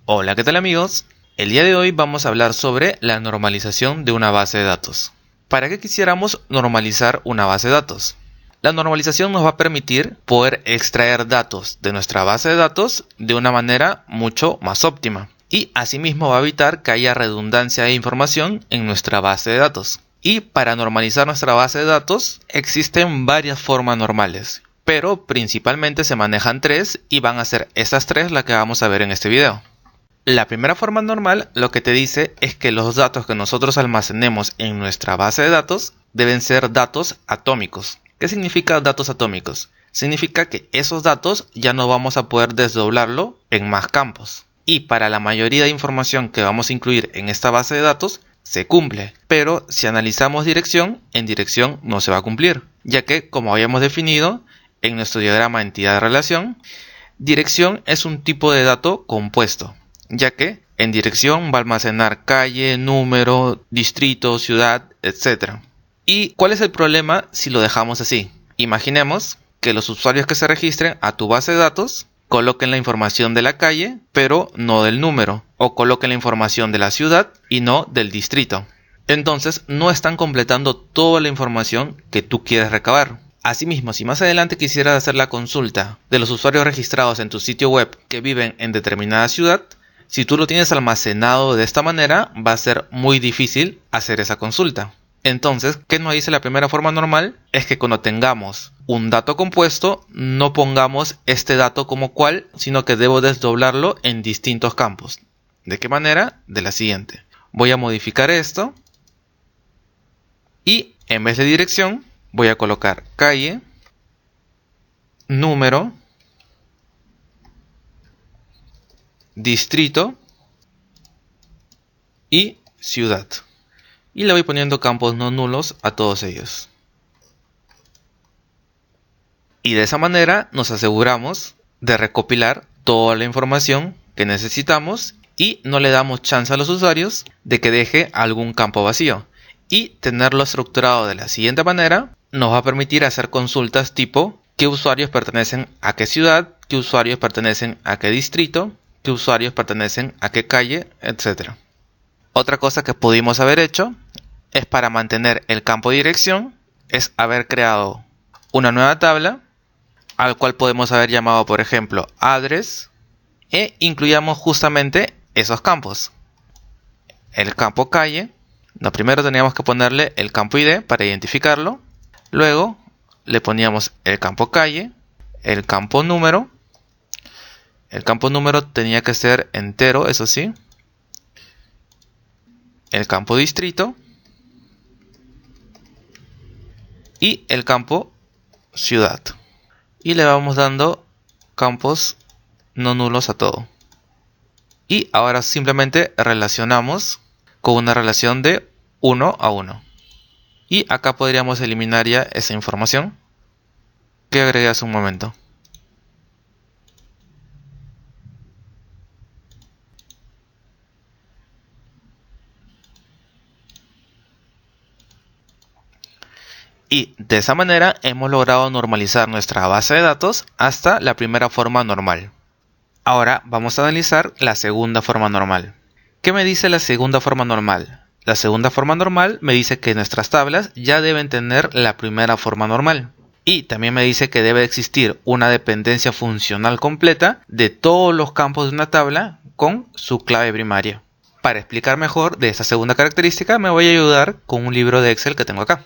Hola, ¿qué tal amigos? El día de hoy vamos a hablar sobre la normalización de una base de datos. ¿Para qué quisiéramos normalizar una base de datos? La normalización nos va a permitir poder extraer datos de nuestra base de datos de una manera mucho más óptima. Y asimismo va a evitar que haya redundancia de información en nuestra base de datos. Y para normalizar nuestra base de datos existen varias formas normales, pero principalmente se manejan tres y van a ser esas tres las que vamos a ver en este video. La primera forma normal lo que te dice es que los datos que nosotros almacenemos en nuestra base de datos deben ser datos atómicos. ¿Qué significa datos atómicos? Significa que esos datos ya no vamos a poder desdoblarlo en más campos. Y para la mayoría de información que vamos a incluir en esta base de datos se cumple. Pero si analizamos dirección, en dirección no se va a cumplir, ya que como habíamos definido en nuestro diagrama entidad-relación, dirección es un tipo de dato compuesto, ya que en dirección va a almacenar calle, número, distrito, ciudad, etc. ¿Y cuál es el problema si lo dejamos así? Imaginemos que los usuarios que se registren a tu base de datos coloquen la información de la calle, pero no del número, o coloquen la información de la ciudad y no del distrito. Entonces no están completando toda la información que tú quieres recabar. Asimismo, si más adelante quisieras hacer la consulta de los usuarios registrados en tu sitio web que viven en determinada ciudad, si tú lo tienes almacenado de esta manera, va a ser muy difícil hacer esa consulta. Entonces, ¿qué nos dice la primera forma normal? Es que cuando tengamos un dato compuesto, no pongamos este dato como cual, sino que debo desdoblarlo en distintos campos. ¿De qué manera? De la siguiente. Voy a modificar esto y en vez de dirección, voy a colocar calle, número, distrito y ciudad. Y le voy poniendo campos no nulos a todos ellos. Y de esa manera nos aseguramos de recopilar toda la información que necesitamos y no le damos chance a los usuarios de que deje algún campo vacío. Y tenerlo estructurado de la siguiente manera nos va a permitir hacer consultas tipo qué usuarios pertenecen a qué ciudad, qué usuarios pertenecen a qué distrito, qué usuarios pertenecen a qué calle, etc. Otra cosa que pudimos haber hecho es para mantener el campo de dirección, es haber creado una nueva tabla al cual podemos haber llamado, por ejemplo, address e incluyamos justamente esos campos. El campo calle, primero teníamos que ponerle el campo ID para identificarlo, luego le poníamos el campo calle, el campo número tenía que ser entero, eso sí, el campo distrito y el campo ciudad. Y le vamos dando campos no nulos a todo. Y ahora simplemente relacionamos con una relación de 1 a 1. Y acá podríamos eliminar ya esa información que agregué hace un momento. Y de esa manera hemos logrado normalizar nuestra base de datos hasta la primera forma normal. Ahora vamos a analizar la segunda forma normal. ¿Qué me dice la segunda forma normal? La segunda forma normal me dice que nuestras tablas ya deben tener la primera forma normal. Y también me dice que debe existir una dependencia funcional completa de todos los campos de una tabla con su clave primaria. Para explicar mejor de esta segunda característica me voy a ayudar con un libro de Excel que tengo acá.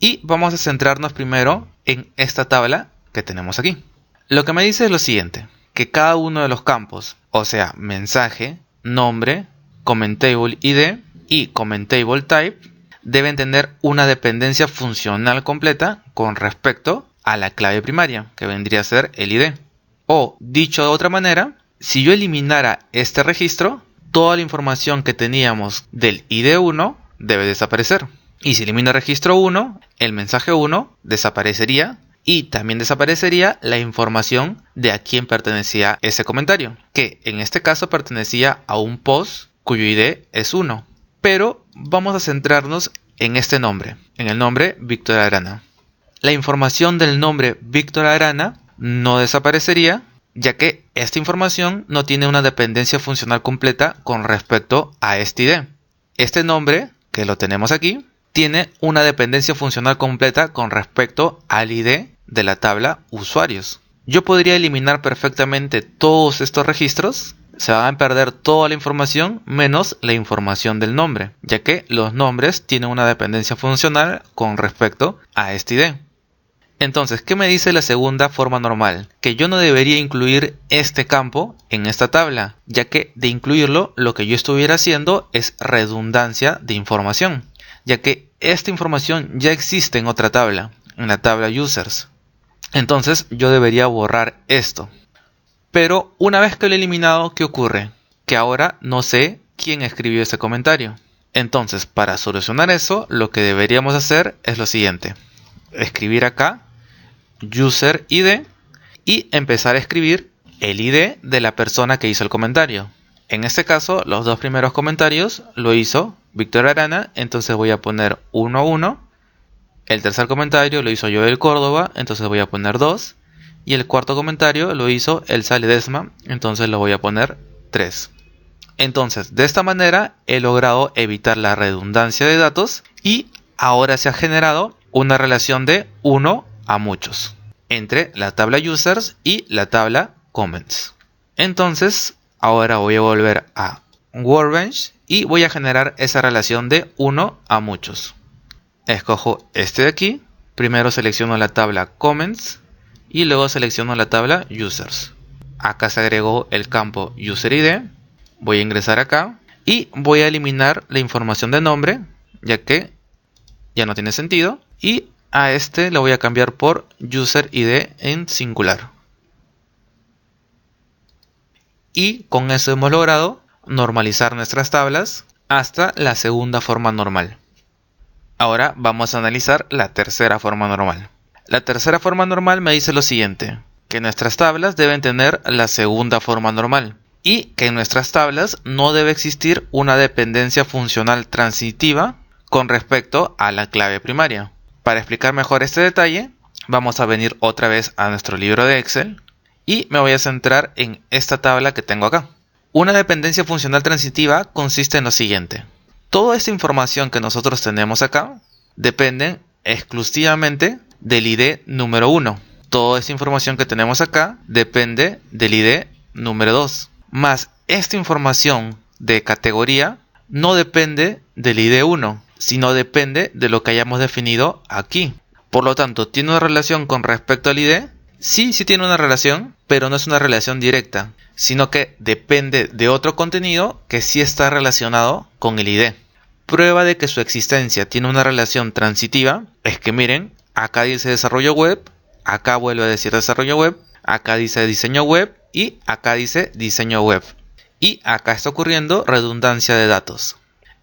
Y vamos a centrarnos primero en esta tabla que tenemos aquí. Lo que me dice es lo siguiente, que cada uno de los campos, o sea, mensaje, nombre, commentable ID y commentable type, deben tener una dependencia funcional completa con respecto a la clave primaria, que vendría a ser el ID. O, dicho de otra manera, si yo eliminara este registro, toda la información que teníamos del ID1 debe desaparecer. Y si elimino el registro 1, el mensaje 1 desaparecería y también desaparecería la información de a quién pertenecía ese comentario, que en este caso pertenecía a un post cuyo ID es 1. Pero vamos a centrarnos en este nombre, en el nombre Víctor Arana. La información del nombre Víctor Arana no desaparecería ya que esta información no tiene una dependencia funcional completa con respecto a este ID. Este nombre, que lo tenemos aquí, tiene una dependencia funcional completa con respecto al ID de la tabla usuarios. Yo podría eliminar perfectamente todos estos registros. Se va a perder toda la información menos la información del nombre, ya que los nombres tienen una dependencia funcional con respecto a este ID. Entonces, ¿qué me dice la segunda forma normal? Que yo no debería incluir este campo en esta tabla, ya que de incluirlo, lo que yo estuviera haciendo es redundancia de información, ya que esta información ya existe en otra tabla, en la tabla users. Entonces, yo debería borrar esto. Pero una vez que lo he eliminado, ¿qué ocurre? Que ahora no sé quién escribió ese comentario. Entonces, para solucionar eso, lo que deberíamos hacer es lo siguiente. Escribir acá user ID y empezar a escribir el ID de la persona que hizo el comentario. En este caso, los dos primeros comentarios lo hizo Víctor Arana, entonces voy a poner 1. El tercer comentario lo hizo Joel Córdoba, entonces voy a poner 2. Y el cuarto comentario lo hizo Elsa Ledesma, entonces lo voy a poner 3. Entonces, de esta manera he logrado evitar la redundancia de datos y ahora se ha generado una relación de 1 a muchos entre la tabla users y la tabla comments. Entonces, ahora voy a volver a Workbench y voy a generar esa relación de 1 a muchos. Escojo este de aquí, primero selecciono la tabla comments y luego selecciono la tabla users. Acá se agregó el campo user ID. Voy a ingresar acá y voy a eliminar la información de nombre, ya que ya no tiene sentido. Y a este lo voy a cambiar por user ID en singular. Y con eso hemos logrado normalizar nuestras tablas hasta la segunda forma normal. Ahora vamos a analizar la tercera forma normal. La tercera forma normal me dice lo siguiente, que nuestras tablas deben tener la segunda forma normal y que en nuestras tablas no debe existir una dependencia funcional transitiva con respecto a la clave primaria. Para explicar mejor este detalle, vamos a venir otra vez a nuestro libro de Excel y me voy a centrar en esta tabla que tengo acá. Una dependencia funcional transitiva consiste en lo siguiente. Toda esta información que nosotros tenemos acá depende exclusivamente del ID número 1. Toda esta información que tenemos acá depende del ID número 2. Más esta información de categoría no depende del ID 1, sino depende de lo que hayamos definido aquí. Por lo tanto, ¿tiene una relación con respecto al ID? Sí tiene una relación, pero no es una relación directa, sino que depende de otro contenido que sí está relacionado con el ID. Prueba de que su existencia tiene una relación transitiva es que miren, acá dice desarrollo web, acá vuelve a decir desarrollo web, acá dice diseño web y acá dice diseño web. Y acá está ocurriendo redundancia de datos.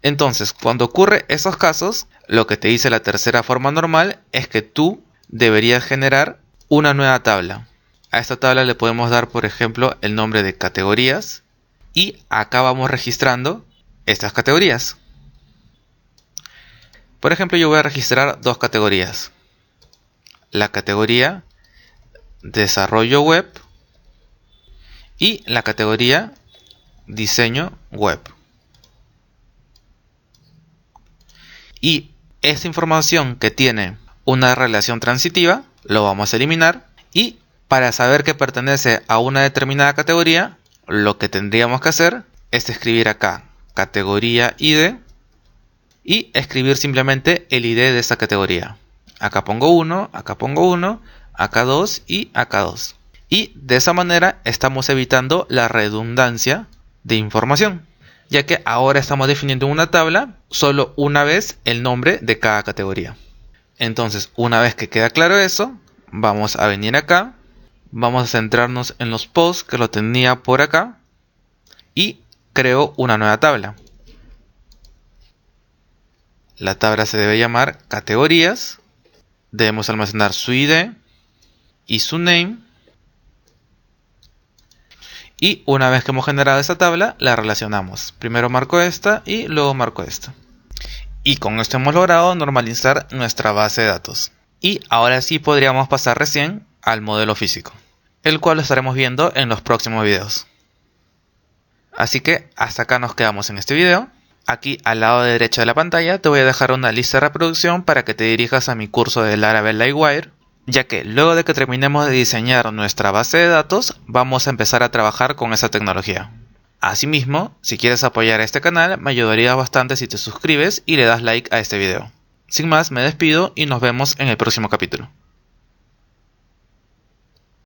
Entonces, cuando ocurre esos casos, lo que te dice la tercera forma normal es que tú deberías generar una nueva tabla. A esta tabla le podemos dar, por ejemplo, el nombre de categorías y acá vamos registrando estas categorías. Por ejemplo, yo voy a registrar dos categorías. La categoría desarrollo web y la categoría diseño web. Y esta información que tiene una relación transitiva lo vamos a eliminar y para saber que pertenece a una determinada categoría lo que tendríamos que hacer es escribir acá categoría ID y escribir simplemente el ID de esta categoría. Acá pongo 1, acá pongo 1, acá 2 y acá 2. Y de esa manera estamos evitando la redundancia de información, ya que ahora estamos definiendo en una tabla solo una vez el nombre de cada categoría. Entonces, una vez que queda claro eso, vamos a venir acá, vamos a centrarnos en los posts que lo tenía por acá y creo una nueva tabla. La tabla se debe llamar categorías, debemos almacenar su ID y su name. Y una vez que hemos generado esta tabla, la relacionamos. Primero marco esta y luego marco esta. Y con esto hemos logrado normalizar nuestra base de datos. Y ahora sí podríamos pasar recién al modelo físico. el cual lo estaremos viendo en los próximos videos. Así que hasta acá nos quedamos en este video. Aquí al lado derecho de la pantalla te voy a dejar una lista de reproducción para que te dirijas a mi curso de Laravel Livewire, ya que luego de que terminemos de diseñar nuestra base de datos, vamos a empezar a trabajar con esa tecnología. Asimismo, si quieres apoyar a este canal, me ayudaría bastante si te suscribes y le das like a este video. Sin más, me despido y nos vemos en el próximo capítulo.